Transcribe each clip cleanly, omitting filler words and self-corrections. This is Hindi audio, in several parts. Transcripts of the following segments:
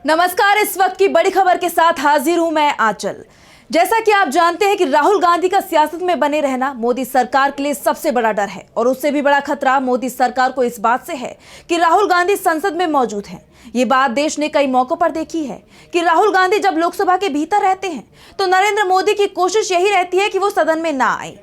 नमस्कार। इस वक्त की बड़ी खबर के साथ हाजिर हूं मैं आंचल। जैसा कि आप जानते हैं कि राहुल गांधी का सियासत में बने रहना मोदी सरकार के लिए सबसे बड़ा डर है और उससे भी बड़ा खतरा मोदी सरकार को इस बात से है कि राहुल गांधी संसद में मौजूद हैं। ये बात देश ने कई मौकों पर देखी है कि राहुल गांधी जब लोकसभा के भीतर रहते हैं तो नरेंद्र मोदी की कोशिश यही रहती है कि वो सदन में ना आए।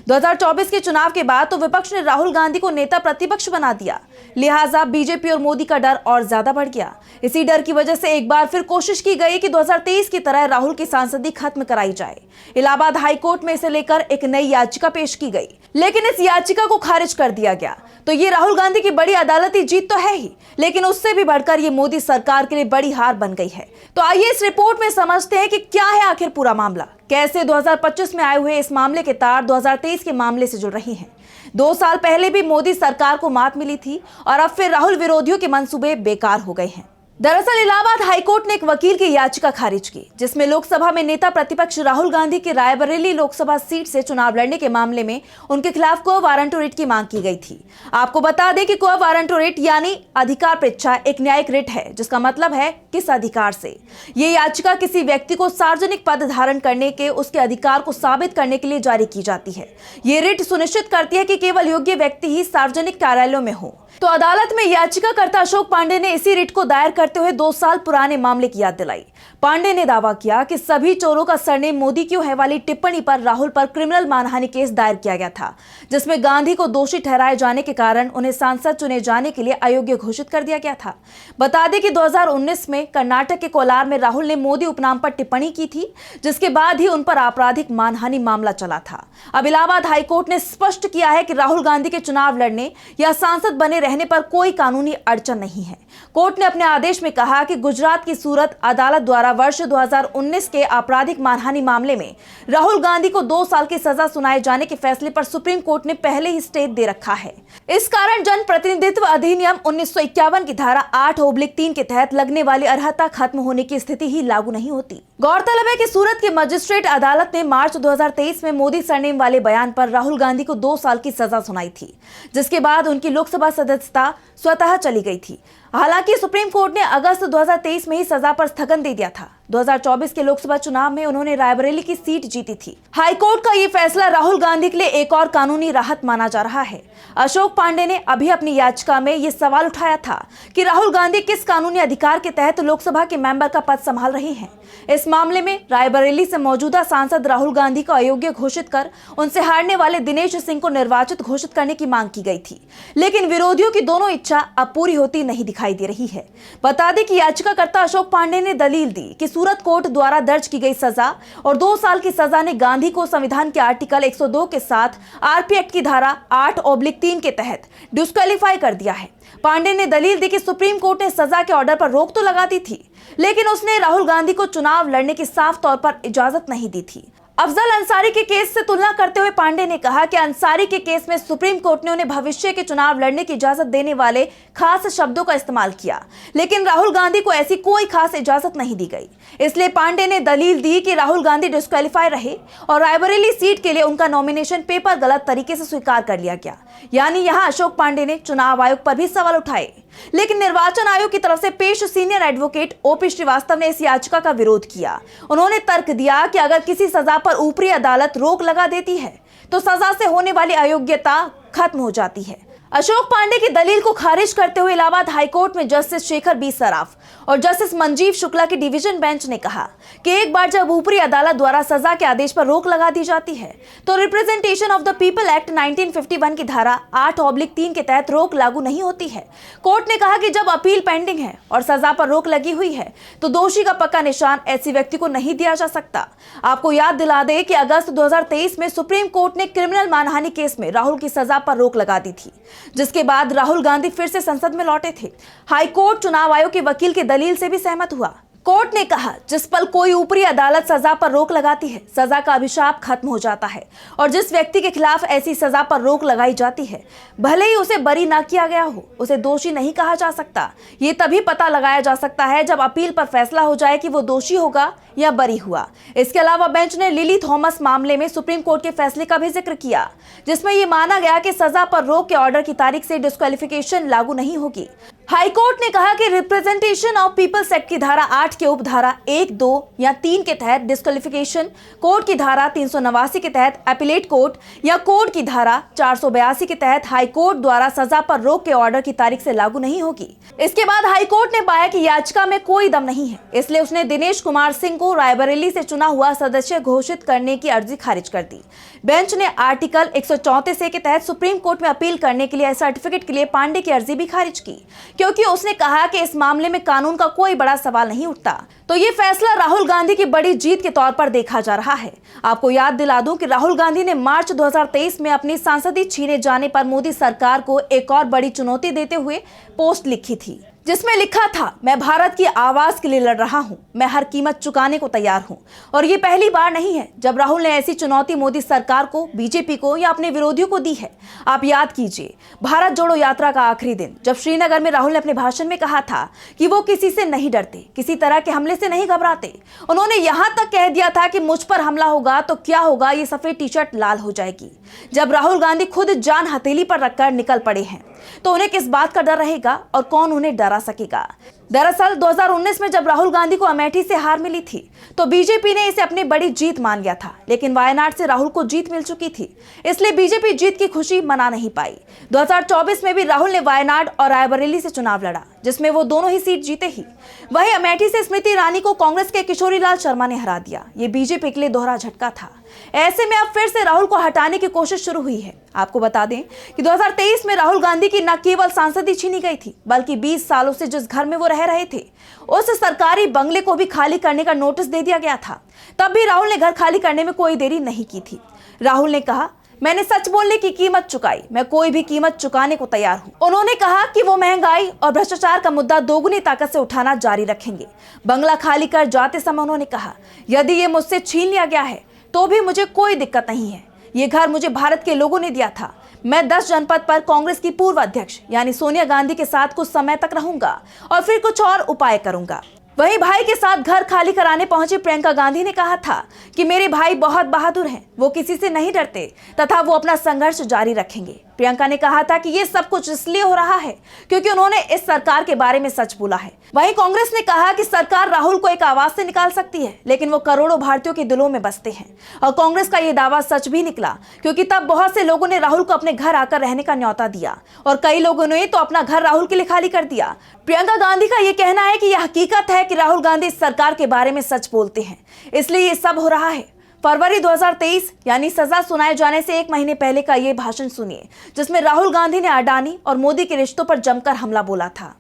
2024 के चुनाव के बाद तो विपक्ष ने राहुल गांधी को नेता प्रतिपक्ष बना दिया, लिहाजा बीजेपी और मोदी का डर और ज्यादा बढ़ गया। इसी डर की वजह से एक बार फिर कोशिश की गई कि 2023 की तरह राहुल की सांसदी खत्म कराई जाए। इलाहाबाद हाईकोर्ट में इसे लेकर एक नई याचिका पेश की गई, लेकिन इस याचिका को खारिज कर दिया गया। तो ये राहुल गांधी की बड़ी अदालती जीत तो है ही, लेकिन उससे भी बढ़कर ये मोदी सरकार के लिए बड़ी हार बन गई है। तो आइए इस रिपोर्ट में समझते हैं कि क्या है आखिर पूरा मामला, कैसे 2025 में आए हुए इस मामले के तार 2023 के मामले से जुड़ रही हैं। 2 साल पहले भी मोदी सरकार को मात मिली थी और अब फिर राहुल विरोधियों के मंसूबे बेकार हो गए हैं। दरअसल इलाहाबाद हाईकोर्ट ने एक वकील की याचिका खारिज की, जिसमें लोकसभा में नेता प्रतिपक्ष राहुल गांधी की रायबरेली लोकसभा सीट से चुनाव लड़ने के मामले में उनके खिलाफ क्व वारंट रिट की मांग की गई थी। आपको बता दें कि क्व वारंट रिट यानी अधिकार परीक्षा एक न्यायिक रिट है, जिसका मतलब है किस अधिकार से। ये याचिका किसी व्यक्ति को सार्वजनिक पद धारण करने के उसके अधिकार को साबित करने के लिए जारी की जाती है। ये रिट सुनिश्चित करती है कि केवल योग्य व्यक्ति ही सार्वजनिक कार्यालयों में हो। तो अदालत में याचिकाकर्ता अशोक पांडे ने इसी रिट को दायर करते हुए 2 साल पुराने मामले की याद दिलाई। पांडे ने दावा किया कि सभी चोरों का सरनेम मोदी क्यों है वाली टिप्पणी पर राहुल पर क्रिमिनल मानहानि केस दायर किया गया था, जिसमें गांधी को दोषी ठहराए जाने के कारण उन्हें सांसद चुने जाने के लिए अयोग्य घोषित कर दिया गया था। बता दें कि 2019 में कर्नाटक के कोलार में राहुल ने मोदी उपनाम पर टिप्पणी की थी, जिसके बाद ही उन पर आपराधिक मानहानि मामला चला था। अब इलाहाबाद हाईकोर्ट ने स्पष्ट किया है कि राहुल गांधी के चुनाव लड़ने या सांसद बने रहने पर कोई कानूनी अड़चन नहीं है। कोर्ट ने अपने आदेश में कहा कि गुजरात की सूरत अदालत द्वारा वर्ष 2019 के आपराधिक मानहानि मामले में राहुल गांधी को 2 साल की सजा सुनाए जाने के फैसले पर सुप्रीम कोर्ट ने पहले ही स्टे दे रखा है। इस कारण जन प्रतिनिधित्व अधिनियम 1951 की धारा 8/3 के तहत लगने वाली अर्हता खत्म होने की स्थिति ही लागू नहीं होती। गौरतलब है कि सूरत की मजिस्ट्रेट अदालत ने मार्च 2023 में मोदी सरनेम वाले बयान पर राहुल गांधी को 2 साल की सजा सुनाई थी, जिसके बाद उनकी लोकसभा सदस्यता स्वतः चली गई थी। हालांकि सुप्रीम कोर्ट ने अगस्त 2023 में ही सजा पर स्थगन दे दिया था। 2024 के लोकसभा चुनाव में उन्होंने रायबरेली की सीट जीती थी। हाईकोर्ट का ये फैसला राहुल गांधी के लिए एक और कानूनी राहत माना जा रहा है। अशोक पांडे ने अभी अपनी याचिका में ये सवाल उठाया था कि राहुल गांधी किस कानूनी अधिकार के तहत लोकसभा के मेंबर का पद संभाल रहे हैं। इस मामले में रायबरेली से मौजूदा सांसद राहुल गांधी को अयोग्य घोषित कर उनसे हारने वाले दिनेश सिंह को निर्वाचित घोषित करने की मांग की गई थी, लेकिन विरोधियों की दोनों इच्छा अब पूरी होती नहीं दिखाई दे रही है। बता दें कि याचिकाकर्ता अशोक पांडे ने दलील दी कि सूरत कोर्ट द्वारा दर्ज की गई सजा और 2 साल की सजा ने गांधी को संविधान के आर्टिकल 102 के साथ आरपी एक्ट की धारा 8/3 के तहत डिस्क्वालीफाई कर दिया है। पांडे ने दलील दी कि सुप्रीम कोर्ट ने सजा के ऑर्डर पर रोक तो लगा दी थी, लेकिन उसने राहुल गांधी को चुनाव लड़ने की साफ तौर पर इजाजत नहीं दी थी। अफजल अंसारी के केस से तुलना करते हुए पांडे ने कहा कि अंसारी के केस में सुप्रीम कोर्ट ने उन्हें भविष्य के चुनाव लड़ने की इजाजत देने वाले खास शब्दों का इस्तेमाल किया, लेकिन राहुल गांधी को ऐसी कोई खास इजाजत नहीं दी गई। इसलिए पांडे ने दलील दी कि राहुल गांधी डिस्क्वालीफाई रहे और रायबरेली सीट के लिए उनका नॉमिनेशन पेपर गलत तरीके से स्वीकार कर लिया गया। यानी यहाँ अशोक पांडे ने चुनाव आयोग पर भी सवाल उठाए, लेकिन निर्वाचन आयोग की तरफ से पेश सीनियर एडवोकेट ओपी श्रीवास्तव ने इस याचिका का विरोध किया। उन्होंने तर्क दिया कि अगर किसी सजा पर ऊपरी अदालत रोक लगा देती है तो सजा से होने वाली अयोग्यता खत्म हो जाती है। अशोक पांडे की दलील को खारिज करते हुए इलाहाबाद हाईकोर्ट में जस्टिस शेखर बी सराफ और जस्टिस मंजीव शुक्ला की डिवीजन बेंच ने कहा कि एक बार जब ऊपरी अदालत द्वारा सजा के आदेश पर रोक लगा दी जाती है तो representation of the people act 1951 की धारा 8/3 के तहत रोक लागू नहीं होती है। कोर्ट ने कहा कि जब अपील पेंडिंग है और सजा पर रोक लगी हुई है तो दोषी का पक्का निशान ऐसे व्यक्ति को नहीं दिया जा सकता। आपको याद दिला दे कि अगस्त 2023 में सुप्रीम कोर्ट ने क्रिमिनल मानहानि केस में राहुल की सजा पर रोक लगा दी थी, जिसके बाद राहुल गांधी फिर से संसद में लौटे थे। हाईकोर्ट चुनाव आयोग के वकील की दलील से भी सहमत हुआ। कोर्ट ने कहा जिस पल कोई ऊपरी अदालत सजा पर रोक लगाती है, सजा का अभिशाप खत्म हो जाता है और जिस व्यक्ति के खिलाफ ऐसी सजा पर रोक लगाई जाती है, भले ही उसे बरी ना किया गया हो, उसे दोषी नहीं कहा जा सकता। ये तभी पता लगाया जा सकता है जब अपील पर फैसला हो जाए कि वो दोषी होगा या बरी हुआ। इसके अलावा बेंच ने लिली थॉमस मामले में सुप्रीम कोर्ट के फैसले का भी जिक्र किया, जिसमें यह माना गया कि सजा पर रोक के ऑर्डर की तारीख से डिस्क्वालिफिकेशन लागू नहीं होगी। हाईकोर्ट ने कहा कि रिप्रेजेंटेशन ऑफ पीपल्स एक्ट की धारा 8 के उपधारा 1, 2 या 3 के तहत डिस्क्वालिफिकेशन, कोर्ट की धारा 389 के तहत अपीलेट कोर्ट या कोर्ट की धारा 482 के तहत हाईकोर्ट द्वारा सजा पर रोक के ऑर्डर की तारीख से लागू नहीं होगी। इसके बाद हाईकोर्ट ने पाया कि याचिका में कोई दम नहीं है, इसलिए उसने दिनेश कुमार सिंह को रायबरेली से चुना हुआ सदस्य घोषित करने की अर्जी खारिज कर दी। बेंच ने आर्टिकल 134 के तहत सुप्रीम कोर्ट में अपील करने के लिए सर्टिफिकेट के लिए पांडे की अर्जी भी खारिज की, क्योंकि उसने कहा कि इस मामले में कानून का कोई बड़ा सवाल नहीं उठता। तो ये फैसला राहुल गांधी की बड़ी जीत के तौर पर देखा जा रहा है। आपको याद दिला दूं कि राहुल गांधी ने मार्च 2023 में अपनी सांसदी छीने जाने पर मोदी सरकार को एक और बड़ी चुनौती देते हुए पोस्ट लिखी थी, जिसमें लिखा था, मैं भारत की आवाज के लिए लड़ रहा हूं, मैं हर कीमत चुकाने को तैयार हूं। और ये पहली बार नहीं है जब राहुल ने ऐसी चुनौती मोदी सरकार को, बीजेपी को या अपने विरोधियों को दी है। आप याद कीजिए भारत जोड़ो यात्रा का आखिरी दिन, जब श्रीनगर में राहुल ने अपने भाषण में कहा था कि वो किसी से नहीं डरते, किसी तरह के हमले से नहीं घबराते। उन्होंने यहां तक कह दिया था कि मुझ पर हमला होगा तो क्या होगा, ये सफेद टी शर्ट लाल हो जाएगी। जब राहुल गांधी खुद जान हथेली पर रखकर निकल पड़े हैं तो उन्हें किस बात का डर रहेगा और कौन उन्हें डरा सकेगा। दरअसल 2019 में जब राहुल गांधी को अमेठी से हार मिली थी तो बीजेपी ने इसे अपनी बड़ी जीत मान लिया था, लेकिन वायनाड से राहुल को जीत मिल चुकी थी, इसलिए बीजेपी जीत की खुशी मना नहीं पाई। 2024 में भी राहुल ने वायनाड और रायबरेली से चुनाव लड़ा, जिसमें वो दोनों ही सीट जीते ही। वहीं अमेठी से स्मृति ईरानी को कांग्रेस के किशोरीलाल शर्मा ने हरा दिया। ये बीजेपी के लिए दोहरा झटका था। ऐसे में अब फिर से राहुल को हटाने की कोशिश शुरू हुई है। आपको बता दें कि 2023 में राहुल गांधी की न केवल सांसदी छीनी गई थी, बल्कि 20 सालों से जिस घर में वो रह रहे थे उस सरकारी बंगले को भी खाली करने का नोटिस दे दिया गया था। तब भी राहुल ने घर खाली करने में कोई देरी नहीं की थी। राहुल ने कहा, मैंने सच बोलने की कीमत चुकाई, मैं कोई भी कीमत चुकाने को तैयार हूं। उन्होंने कहा कि वो महंगाई और भ्रष्टाचार का मुद्दा दोगुनी ताकत से उठाना जारी रखेंगे। बंगला खाली कर जाते समय उन्होंने कहा, यदि ये मुझसे छीन लिया गया है तो भी मुझे कोई दिक्कत नहीं है। ये घर मुझे भारत के लोगों ने दिया था। मैं 10 जनपद पर कांग्रेस की पूर्व अध्यक्ष यानी सोनिया गांधी के साथ कुछ समय तक रहूंगा और फिर कुछ और उपाय करूंगा। वहीं भाई के साथ घर खाली कराने पहुंची प्रियंका गांधी ने कहा था कि मेरे भाई बहुत बहादुर हैं, वो किसी से नहीं डरते तथा वो अपना संघर्ष जारी रखेंगे। प्रियंका ने कहा था कि ये सब कुछ इसलिए हो रहा है क्योंकि उन्होंने इस सरकार के बारे में सच बोला है। वहीं कांग्रेस ने कहा कि सरकार राहुल को एक आवाज से निकाल सकती है, लेकिन वो करोड़ों भारतीयों के दिलों में बसते हैं। और कांग्रेस का ये दावा सच भी निकला, क्योंकि तब बहुत से लोगों ने राहुल को अपने घर आकर रहने का न्योता दिया और कई लोगों ने तो अपना घर राहुल के लिए खाली कर दिया। प्रियंका गांधी का ये कहना है कि यह हकीकत है कि राहुल गांधी इस सरकार के बारे में सच बोलते हैं, इसलिए ये सब हो रहा है। फरवरी 2023 यानी सजा सुनाए जाने से 1 महीने पहले का ये भाषण सुनिए, जिसमें राहुल गांधी ने अडानी और मोदी के रिश्तों पर जमकर हमला बोला था।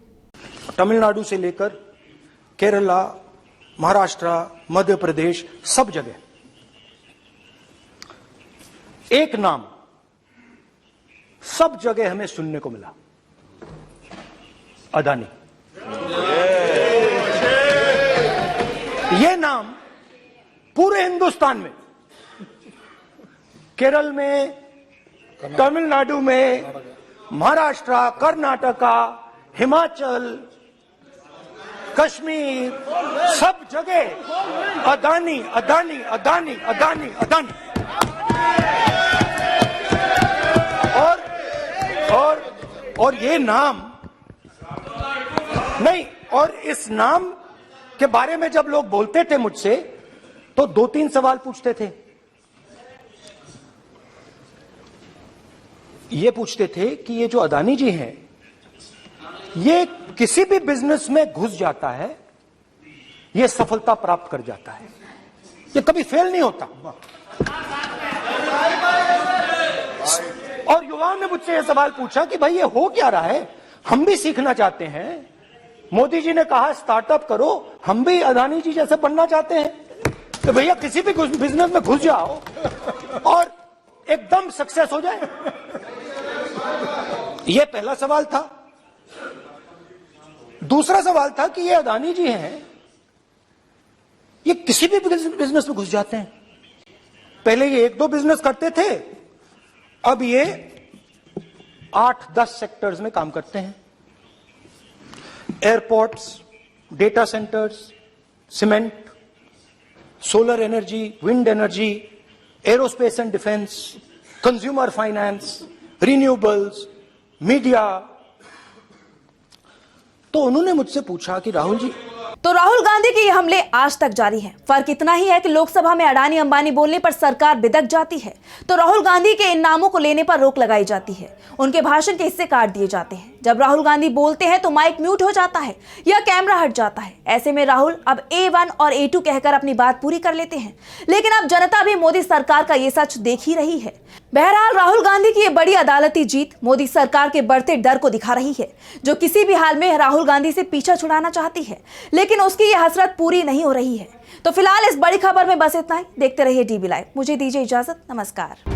तमिलनाडु से लेकर केरला, महाराष्ट्र, मध्य प्रदेश, सब जगह एक नाम सब जगह हमें सुनने को मिला, अडानी। ये नाम पूरे हिंदुस्तान में, केरल में, तमिलनाडु में, महाराष्ट्र, कर्नाटका, हिमाचल, कश्मीर, सब जगह अडानी अडानी अडानी अडानी अडानी। और ये नाम नहीं, और इस नाम के बारे में जब लोग बोलते थे मुझसे तो 2-3 सवाल पूछते थे। ये पूछते थे कि ये जो अडानी जी हैं, ये किसी भी बिजनेस में घुस जाता है, ये सफलता प्राप्त कर जाता है, ये कभी फेल नहीं होता। और युवाओं ने मुझसे यह सवाल पूछा कि भाई ये हो क्या रहा है, हम भी सीखना चाहते हैं। मोदी जी ने कहा स्टार्टअप करो, हम भी अडानी जी जैसे बनना चाहते हैं। तो भैया किसी भी बिजनेस में घुस जाओ और एकदम सक्सेस हो जाए। यह पहला सवाल था। दूसरा सवाल था कि ये अडानी जी हैं, ये किसी भी बिजनेस में घुस जाते हैं। पहले ये 1-2 बिजनेस करते थे, अब ये 8-10 सेक्टर्स में काम करते हैं। Airports, data centres, cement, solar energy, wind energy, aerospace and defence, consumer finance, renewables, media, तो उन्होंने मुझसे पूछा कि राहुल जी, तो राहुल गांधी के ये हमले आज तक जारी हैं। फर्क इतना ही है कि लोकसभा में अडानी अंबानी बोलने पर सरकार बिदक जाती है, तो राहुल गांधी के इन नामों को लेने पर रोक लगाई जाती है। उनके भाषण के हिस्से काट दिए जाते हैं। जब राहुल गांधी बोलते हैं तो माइक म्यूट हो जाता है या कैमरा हट जाता है। ऐसे में राहुल अब A1 और A2 कहकर अपनी बात पूरी कर लेते हैं। लेकिन अब जनता भी मोदी सरकार का ये सच देख ही रही है। बहरहाल राहुल गांधी की ये बड़ी अदालती जीत मोदी सरकार के बढ़ते डर को दिखा रही है, जो किसी भी हाल में राहुल गांधी से पीछा छुड़ाना चाहती है, लेकिन उसकी ये हसरत पूरी नहीं हो रही है। तो फिलहाल इस बड़ी खबर में बस इतना ही। देखते रहिए DB लाइव। मुझे दीजिए इजाजत। नमस्कार।